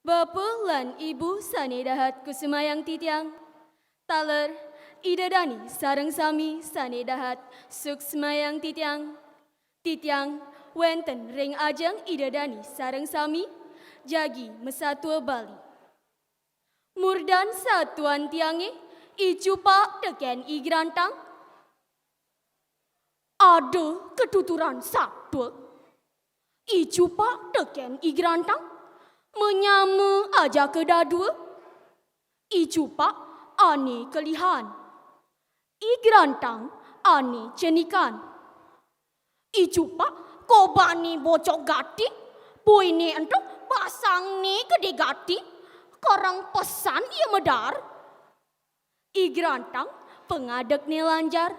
Bapa lan ibu sanedahat kusumayang titiang, taler idadani sareng sami sanedahat suksmayang titiang, titiang wenten ring ajeng idadani sareng sami jagi mesatua Bali. Murdan satuan tiange icupa teken igrantang, ada ketuturan sabda icupa teken igrantang menyama aja kedadua icupa ani kelihan igrantang ani cenikan icupa kobani bocok gati puini entuk pasang ni gede gati korang pesan ia medar igrantang pengadek ni lanjar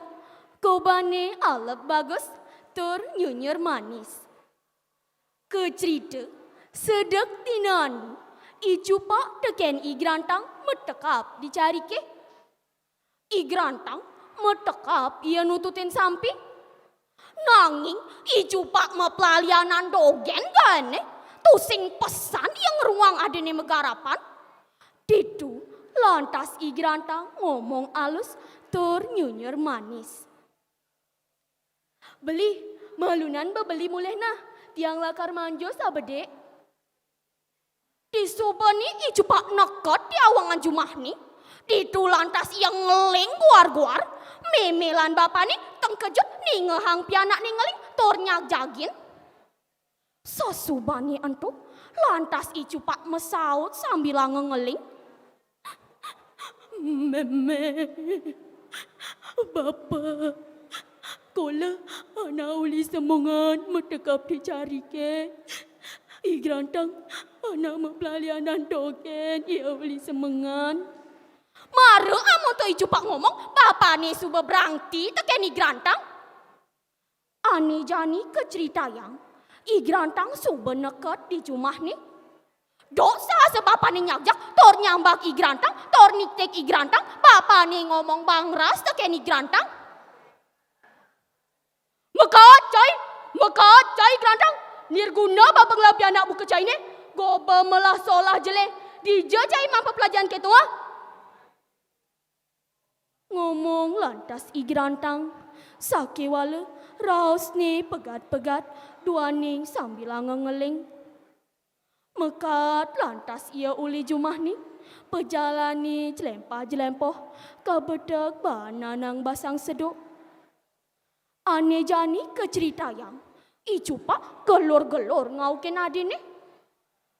kobane alep bagus tur nyunyur manis kecerita sedek tinan icupa teken igrantang metekap dicari ke igrantang metekap ia nututin sampi nanging icupa mepelalianan dogen gane tusing pesan yang ruang adene megarapan ditu lantas igrantang ngomong alus tur nyunyur manis beli malunan bebeli muleh nah tiang lakar manjo sabede disubani icupak nekot di awangan jumah ni. Ditu lantas yang ngeling guar-guar. Memelan bapak ni tengkejut ni ngehang pianak ni ngeling tornyak jagin. Sesubani entu lantas icupak mesaut sambil ngeling. Meme, bapak, kola anak uli semongan metekap dicari ke. Igrantang anak mempelalianan dogen ia uli semengan. Maru amo to icupak ngomong papa ni suba berangti teken igrantang. Ani jani keceritayang igrantang suba neket di rumah ni. Dosa sebab ni nyajak tor nyambak igrantang tor niktek igrantang papa ni ngomong bangras teken igrantang. Mekat cai igrantang. Nirguna bapak ngelapi anak buka cai ni. Goba melah solah jele. Dija cai mampu pelajaran ketua. Ngomong lantas igrantang. Sake wala raus ni pegat-pegat. Dua ning sambil ngeling. Mekat lantas ia uli jumah ni. Pejalani jelempah-jelempoh. Kabedek bananang basang seduk. Ane jani keceritayang. Icupa gelor-gelor ngaukin adine.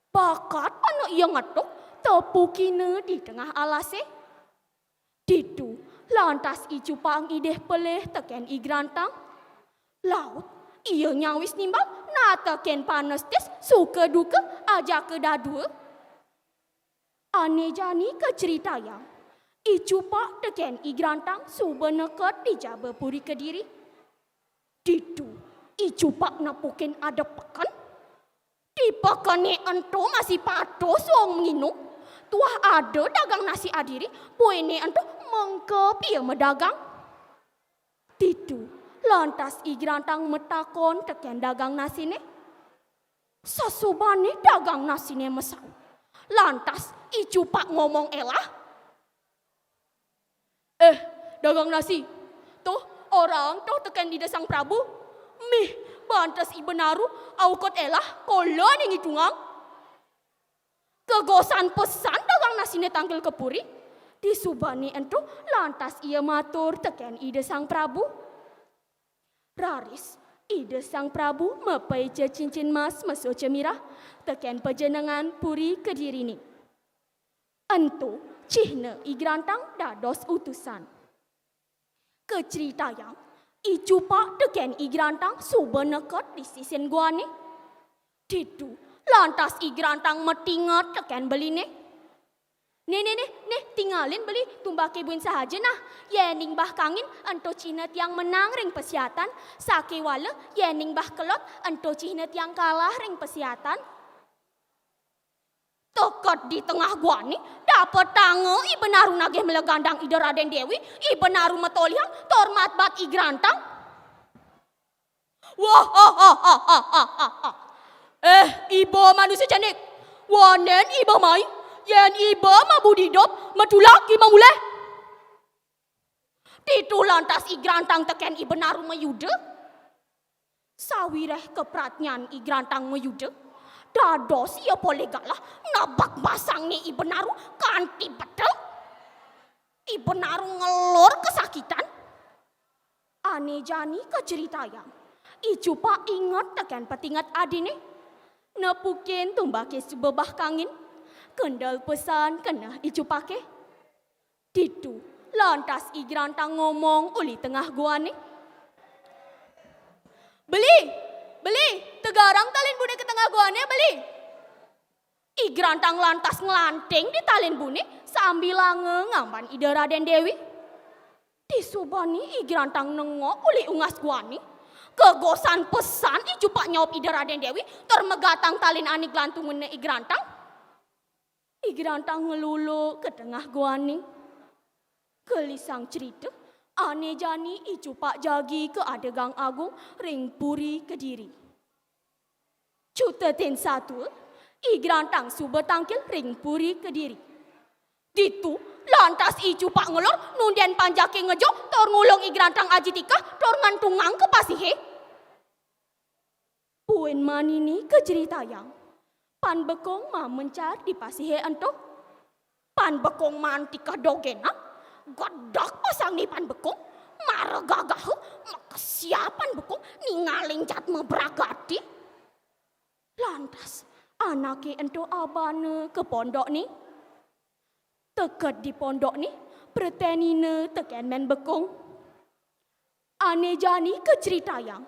Bakat anu ia ngetuk tepukina di tengah alase. Ditu lantas icupa ang ideh peleh teken igrantang. Laut ia nyawis nimbang na teken panestis suka duka aja kedadua. Ane jani keceritayang. Icupa teken igrantang suba neket di Jaba Puri Kediri. Ditu icupak napukin ada pekan. Di pekan ni entu masih pato suang minum. Tuah ada dagang nasi adiri. Puini entu mengkep ia medagang. Ditu lantas igrantang metakon teken dagang nasi ni. Sesubani dagang nasi ni mesau. Lantas icupak ngomong elah. Dagang nasi. Tuh orang tuh teken di desang Prabu. Mih, bantas ibenaru aukot elah kolon yang itungang. Kegosan pesan dagang nasine tangkil kepuri. Disubani entu lantas ia matur teken ide sang Prabu. Raris, ide sang Prabu mepai cincin mas meso cemirah teken pejenengan Puri Kediri ni. Entu cihne igrantang dados utusan. Keceritayang icupa teken igrantang suba neket di sisen gua ni. Ditu lantas igrantang metingat teken beli ni. Nih tinggalin beli tumbak ibuin sahaja nah. Yening bah kangin ento cinet yang menang ring pesiatan. Sake wala yening bah kelot ento cinet yang kalah ring pesiatan. Tekot di tengah gua ni dapat tango ibenaru nageh melegandang ide Raden Dewi ibenaru metoliang tormat bat igrantang. Wah ibu manusia cantik Wanen iba mai, yen iba mabudidop, matulaki mamuleh. Titu lantas igrantang teken ibenaru mayude. Sawireh kepratnyan igrantang mayude. Dados ia polegalah nabak basang ni ibenaru kanti betul. Ibenaru ngelor kesakitan. Ane jani keceritayang. Icupa ingat teken petingat adine. Nepukin tumbake subebah kangin. Kendal pesan kena icupake. Titu lantas igrantang ngomong uli tengah guane. Beli, tegarang talin bune ke tengah guane beli. Igrantang lantas ngelanting di talin bune sambil ngamban ide Raden Dewi. Disubani igrantang nengok uli ungas guane. Kegosan pesan icupak nyop ide Raden Dewi termegatang talin ani gelantungan igrantang. Igrantang ngelulu ke tengah guane. Kelisang cerita, ane jani icupak jagi ke adegang agung ring puri Kediri. Cuta ten satu, igrantang suber tangkil ring puri Kediri. Ditu lantas icupak ngelor nunden panjake ngejok tor ngulung igrantang ajitika tor ngantungang ke pasihe. Puen manini ke ceritayang. Pan bekong ma mencar di pasihe ento. Pan bekong mantika dogena. Gadak pasang ni pan bekong. Mara gagah makasiapan bekong ningaling jat mebragati. Lantas anake ento abane ke pondok ni. Teket di pondok ni pretenine teken men bekong. Ane jani ke ceritayang.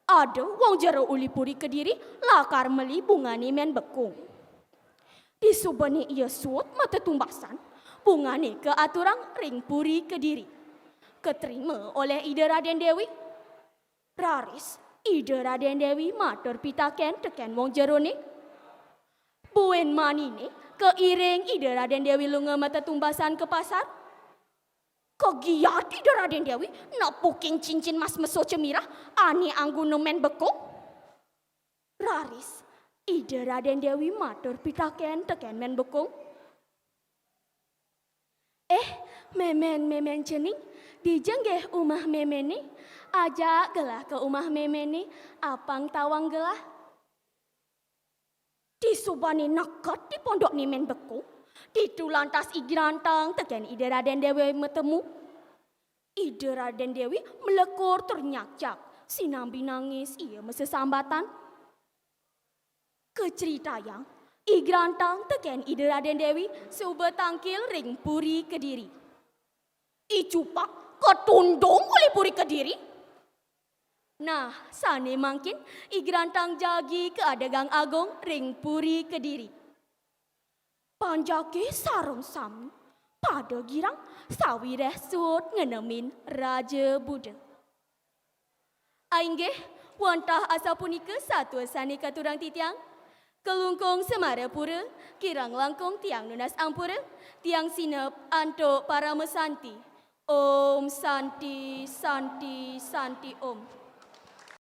Ada wong jero uli puri Kediri lakar meli bungani men bekong. Disubani ia suot mata tumbasan. Bungani ke aturang ring puri Kediri. Keterima oleh ide Raden Dewi. Raris ide Raden Dewi matur pitaken teken wong jero ni. Buen manine keiring ide Raden Dewi lunga mata tumbasan ke pasar. Kegiat ide Raden Dewi napuking cincin mas meso cemirah ani anggun men bekong. Raris ide Raden Dewi matur pitaken teken men bekong. Memen cening dijenggeh umah memen ni. Ajak gelah ke umah memen ni apang tawang gelah. Disubani nekat di pondok ni men bekong. Ditu lantas igrantang teken ide Raden Dewi metemu. Ide Raden Dewi melekur ternyakcak. Sinambi nangis ia mesesambatan. Keceritayang igrantang teken ide Raden Dewi suber tangkil ring puri Kediri. Icupak ketundung oleh puri Kediri. Nah, sane mangkin igrantang jagi ke adegang agung ring puri Kediri. Panjake sarung sami pada girang sawireh suot ngenemin Raja Buddha. Ainggeh wantah asa punika satu sani katurang titiang. Kelungkung semara pura, kirang langkung tiang nunas ampura, tiang sinep antuk para mesanti. Om Santi Santi Santi Om.